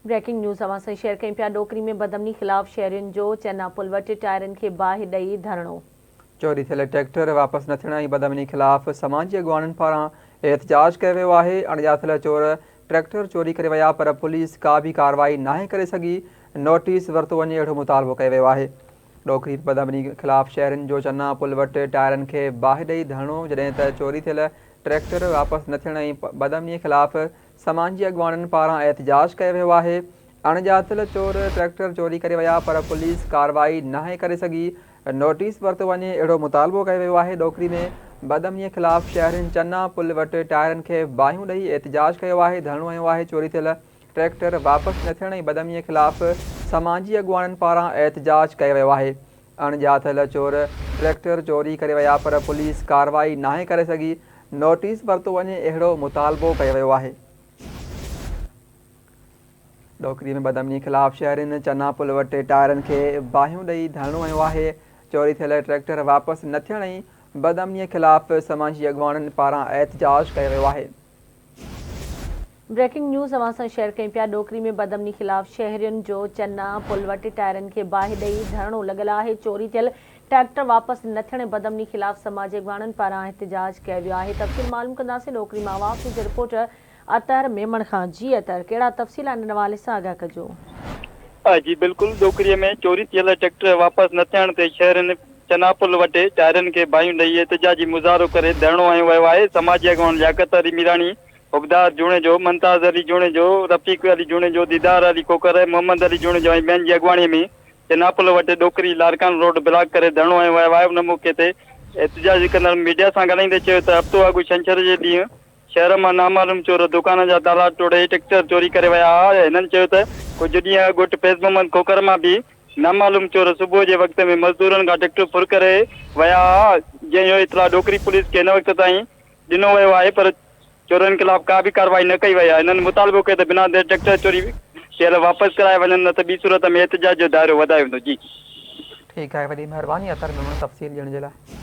Breaking news अवां सां share कयूं पिया। डोकरी में बदमनी ख़िलाफ़ शहरियुनि जो चन्ना पुल वटि टायरनि खे बाहि ॾेई धरणो। चोरी थियल ट्रैक्टर वापसि न थियण जी बदमनी ख़िलाफ़ समाजी अॻवाननि पारां एहतजाज कयो वियो आहे। अणॼातल चोर ट्रैक्टर चोरी करे विया पर पुलिस का बि कार्रवाई नाहे करे सघी। नोटिस वरितो वञे अहिड़ो मुतालबो कयो वियो आहे। डोकरी बदमनी ख़िलाफ़ शहरियुनि जो चन्ना पुल वटि टायरनि खे बाहि ॾेई धरणो, जॾहिं त चोरी थियल ट्रैक्टर वापसि न थियण जी बदमनीअ ख़िलाफ़ समाजी अॻवाननि पारां एहतजाज कयो वियो आहे। अणॼातल चोर ट्रैक्टर चोरी करे विया पर पुलिस कार्रवाई नाहे करे सघी। नोटिस वरितो वञे अहिड़ो मुतालबो कयो वियो आहे। डोकरी में बदमनीअ ख़िलाफ़ शहरियुनि चन्ना पुल वटि टायरनि खे बाहियूं ॾेई एहतजाज कयो आहे, धरणो हयो आहे। चोरी थियल ट्रैक्टर वापसि न थियण जी बदमनीअ ख़िलाफ़ समाजी अॻवाननि पारां एहतजाज कयो वियो आहे। अणॼातल चोर ट्रैक्टर चोरी करे विया पर पुलिस कार्रवाई नाहे करे सघी। नोटिस वरितो वञे अहिड़ो मुतालबो कयो वियो आहे। डोकरी में बदमनी ख़िलाफ़ शहरियुनि चन्ना पुल वटि टायरनि खे बाहियूं ॾेई धरणो हयो आहे। चोरी थियल ट्रैक्टर वापसि न थियण जी बदमनीअ ख़िलाफ़ समाजी अॻवाननि पारां एहतजाज कयो वियो आहे। ब्रेकिंग न्यूज़ अवां सां शेयर कयूं पिया। डोकरी में बदमनी ख़िलाफ़ शहरियुनि जो चन्ना पुल वटि टायरनि खे बाहि ॾेई धरणो लॻल आहे। चोरी थियल ट्रैक्टर वापसि न थियण बदमनी ख़िलाफ़ समाजी अॻवाननि पारां एहतजाज कयो वियो आहे। तफ़सील मालूम कंदासीं डोकरी मां आवाज़ जे रिपोर्टर अतर मेमण खां। जी अतर, कहिड़ा तफ़सील इन हवाले सां आगाह कजो। जी बिल्कुलु, डोकरीअ में चोरी थियल ट्रैक्टर वापसि न थियण ते शहरनि चन्ना पुल वटि टायरनि खे बाहियूं ॾेई एहतजाजी मुज़ाहिरो करे धरणो हयो वियो आहे। समाजी अॻवान लियाकत अली मीरानी, उबदार जूणे मुमताज़ अली जूणे रफ़ीक अली जूणे दीदार अली कोकर, मोहम्मद अली जूणे ऐं ॿियनि जी अॻवाणीअ में चन्ना पुल वटि डोकरी लारकान रोड ब्लॉक करे धरणो हयो वियो आहे। उन मौक़े ते एहतजाजी कंदड़ मीडिया सां ॻाल्हाईंदे चयो त हफ़्तो अॻु छंछर जे ॾींहुं शहर मां नामालूम चोर दुकान जा ताला तोड़े ट्रैक्टर चोरी करे विया हुआ। हिननि चयो त कुझु ॾींहं अॻु फैज़ मोहम्मद खोकर मां बि नामालूम चोर सुबुह जे वक़्त में मज़दूरनि खां ट्रैक्टर फुर करे विया हुआ, जंहिंजो इतला डोकरी पुलिस खे हिन वक़्त ताईं ॾिनो वियो आहे, पर चोरनि ख़िलाफ़ का बि कार्रवाई न कई वई आहे। हिननि मुतालबो कयो त बिना देरि ट्रैक्टर चोरी थियल वापसि कराए वञनि, न त ॿी सूरत में एहतजाज जो दाइरो वधायो वेंदो। जी ठीकु आहे, वॾी महिरबानी अतर में तफ़सील ॾियण जे लाइ।